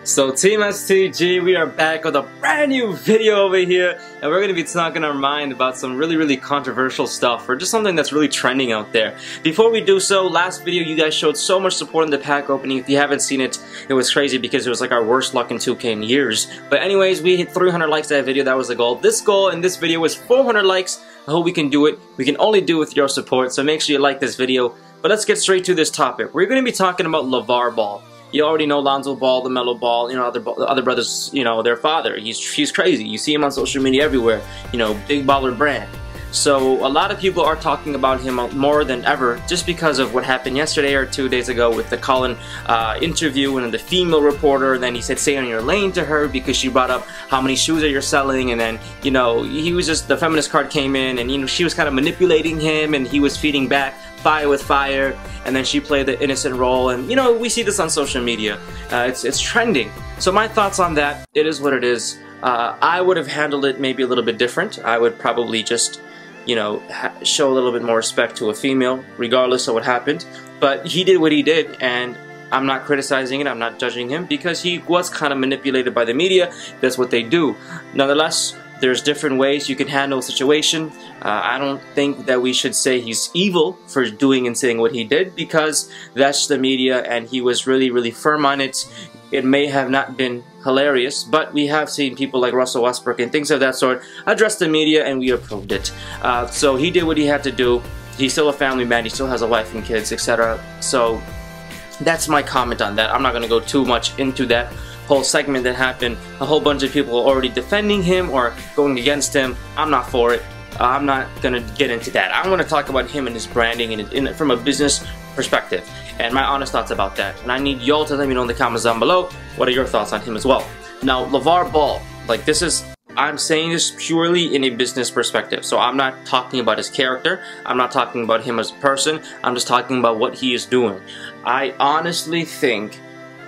So Team STG, we are back with a brand new video over here, and we're going to be talking our mind about some really controversial stuff, or just something that's really trending out there. Before we do so, last video you guys showed so much support in the pack opening. If you haven't seen it, it was crazy because it was like our worst luck in 2K in years. But anyways, we hit 300 likes that video, that was the goal. This goal in this video was 400 likes. I hope we can do it. We can only do it with your support, so make sure you like this video. But let's get straight to this topic. We're going to be talking about Lavar Ball. You already know Lonzo Ball, the Mellow Ball, you know, other brothers, you know, their father. He's crazy. You see him on social media everywhere, you know, big baller brand. So a lot of people are talking about him more than ever just because of what happened yesterday or 2 days ago with the Colin interview and the female reporter. And then he said, stay on your lane to her because she brought up how many shoes that you're selling. And then, you know, he was just, the feminist card came in and, you know, she was kind of manipulating him and he was feeding back fire with fire. And then she played the innocent role. And, you know, we see this on social media. It's trending. So my thoughts on that, it is what it is. I would have handled it maybe a little bit different. I would probably just, you know, show a little bit more respect to a female, regardless of what happened. But he did what he did, and I'm not criticizing it, I'm not judging him, because he was kind of manipulated by the media. That's what they do. Nonetheless, there's different ways you can handle a situation. I don't think that we should say he's evil for doing and saying what he did, because that's the media, and he was really firm on it. It may have not been hilarious, but we have seen people like Russell Westbrook and things of that sort address the media, and we approved it. So he did what he had to do. He's still a family man. He still has a wife and kids, etc. So that's my comment on that. I'm not going to go too much into that whole segment that happened. A whole bunch of people are already defending him or going against him. I'm not for it. I'm not going to get into that. I'm going to talk about him and his branding and from a business perspective and my honest thoughts about that. And I need y'all to let me know in the comments down below what are your thoughts on him as well. Now, Lavar Ball, like this is, I'm saying this purely in a business perspective. So I'm not talking about his character. I'm not talking about him as a person. I'm just talking about what he is doing. I honestly think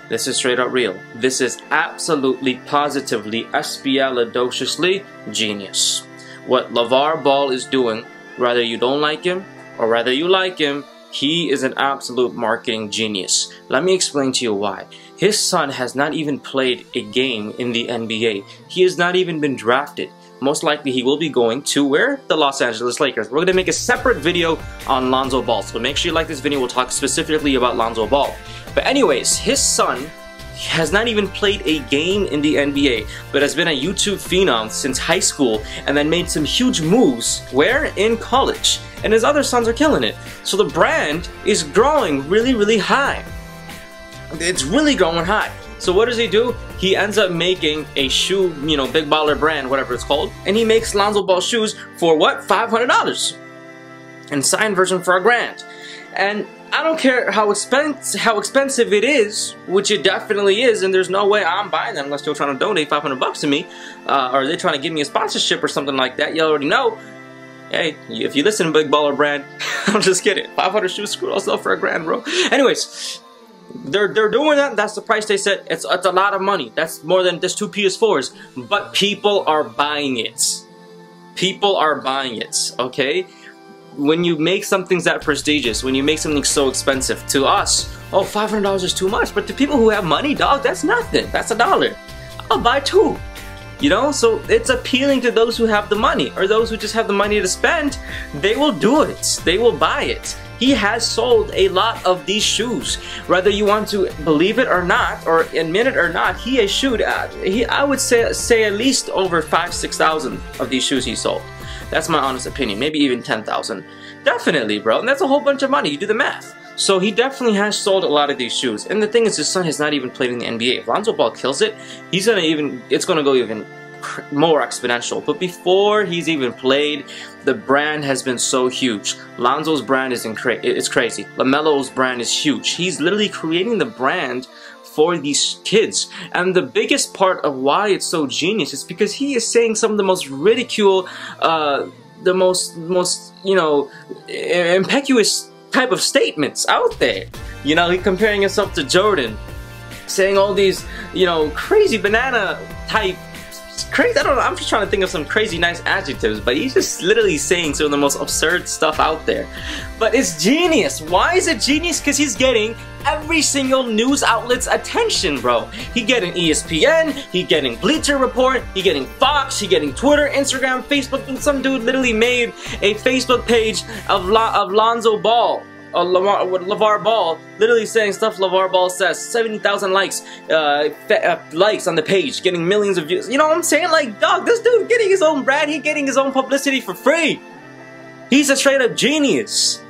this is straight up real. This is absolutely, positively, espialidociously genius. What Lavar Ball is doing, whether you don't like him or whether you like him, he is an absolute marketing genius. Let me explain to you why. His son has not even played a game in the NBA. He has not even been drafted. Most likely he will be going to where? The Los Angeles Lakers. We're going to make a separate video on Lonzo Ball. So make sure you like this video. We'll talk specifically about Lonzo Ball. But anyways, his son has not even played a game in the NBA, but has been a YouTube phenom since high school and then made some huge moves, where? In college. And his other sons are killing it. So the brand is growing really high. It's really growing high. So what does he do? He ends up making a shoe, you know, big baller brand, whatever it's called, and he makes Lonzo Ball shoes for what? $500. And signed version for $1,000. And I don't care how expensive it is, which it definitely is, and there's no way I'm buying that unless you're trying to donate $500 to me, or they're trying to give me a sponsorship or something like that. You already know. Hey, if you listen to Big Baller Brand, I'm just kidding. 500 shoes, screw, I'll sell for $1,000, bro. Anyways, they're doing that. That's the price they set. It's a lot of money. That's more than just 2 PS4s. But people are buying it. People are buying it. Okay. When you make something that prestigious, when you make something so expensive, to us, oh, $500 is too much. But to people who have money, dog, that's nothing. That's $1. I'll buy 2. You know, so it's appealing to those who have the money, or those who just have the money to spend. They will do it. They will buy it. He has sold a lot of these shoes. Whether you want to believe it or not, or admit it or not, he has shoed. I would say at least over 5,000–6,000 of these shoes he sold. That's my honest opinion. Maybe even 10,000. Definitely, bro. And that's a whole bunch of money. You do the math. So he definitely has sold a lot of these shoes. And the thing is, his son has not even played in the NBA. If Lonzo Ball kills it, it's gonna go even more exponential. But before he's even played, the brand has been so huge. Lonzo's brand is it's crazy. LaMelo's brand is huge. He's literally creating the brand for these kids. And the biggest part of why it's so genius is because he is saying some of the most ridicule, the most you know, impetuous type of statements out there. You know, he comparing himself to Jordan, saying all these, you know, crazy banana type It's crazy. I don't know. I'm just trying to think of some crazy nice adjectives, but he's just literally saying some of the most absurd stuff out there. But it's genius. Why is it genius? Because he's getting every single news outlet's attention, bro. He getting ESPN, he getting Bleacher Report, he getting Fox, he getting Twitter, Instagram, Facebook, and some dude literally made a Facebook page of Lonzo Ball. LaVar Ball, literally saying stuff LaVar Ball says. 70,000 likes, likes on the page, getting millions of views. You know what I'm saying? Like, dog, this dude getting his own brand, he getting his own publicity for free. He's a straight up genius.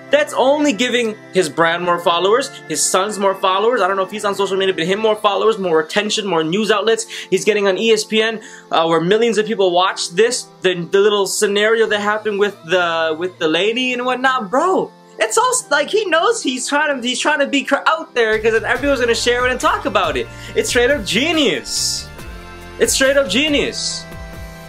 That's only giving his brand more followers, his sons more followers. I don't know if he's on social media, but him more followers, more attention, more news outlets. He's getting on ESPN, where millions of people watch this. The little scenario that happened with the lady and whatnot, bro. It's all like he knows he's trying to be out there because then everyone's gonna share it and talk about it. It's straight up genius. It's straight up genius.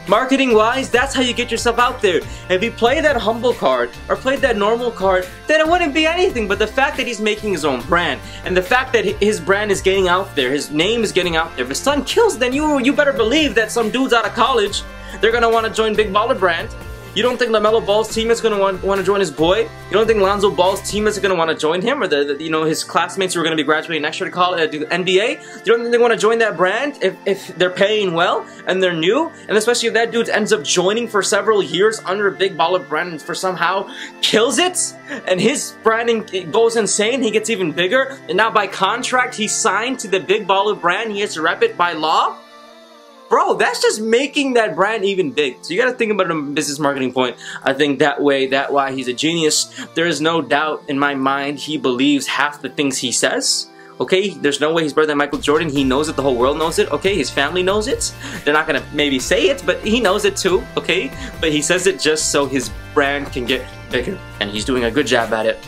Marketing wise, that's how you get yourself out there. If he played that humble card or played that normal card, then it wouldn't be anything. But the fact that he's making his own brand and the fact that his brand is getting out there, his name is getting out there. If his son kills, then you better believe that some dudes out of college, they're gonna want to join Big Baller Brand. You don't think LaMelo Ball's team is going to want to join his boy? You don't think Lonzo Ball's team is going to want to join him, or his classmates who are going to be graduating next year to college, do NBA? You don't think they want to join that brand if they're paying well and they're new? And especially if that dude ends up joining for several years under a Big Baller Brand and for somehow kills it, and his branding goes insane, he gets even bigger, and now by contract he's signed to the Big Baller Brand, he has to rep it by law? Bro, that's just making that brand even big. So you gotta think about it from a business marketing point. I think that's why he's a genius. There is no doubt in my mind he believes half the things he says. Okay, there's no way he's better than Michael Jordan. He knows it, the whole world knows it. Okay, his family knows it. They're not gonna maybe say it, but he knows it too, okay? But he says it just so his brand can get bigger. And he's doing a good job at it.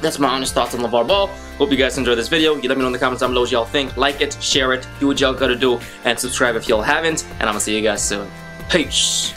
That's my honest thoughts on LaVar Ball. Hope you guys enjoyed this video. You let me know in the comments down below what y'all think. Like it, share it, do what y'all gotta do, and subscribe if y'all haven't. And I'm gonna see you guys soon. Peace.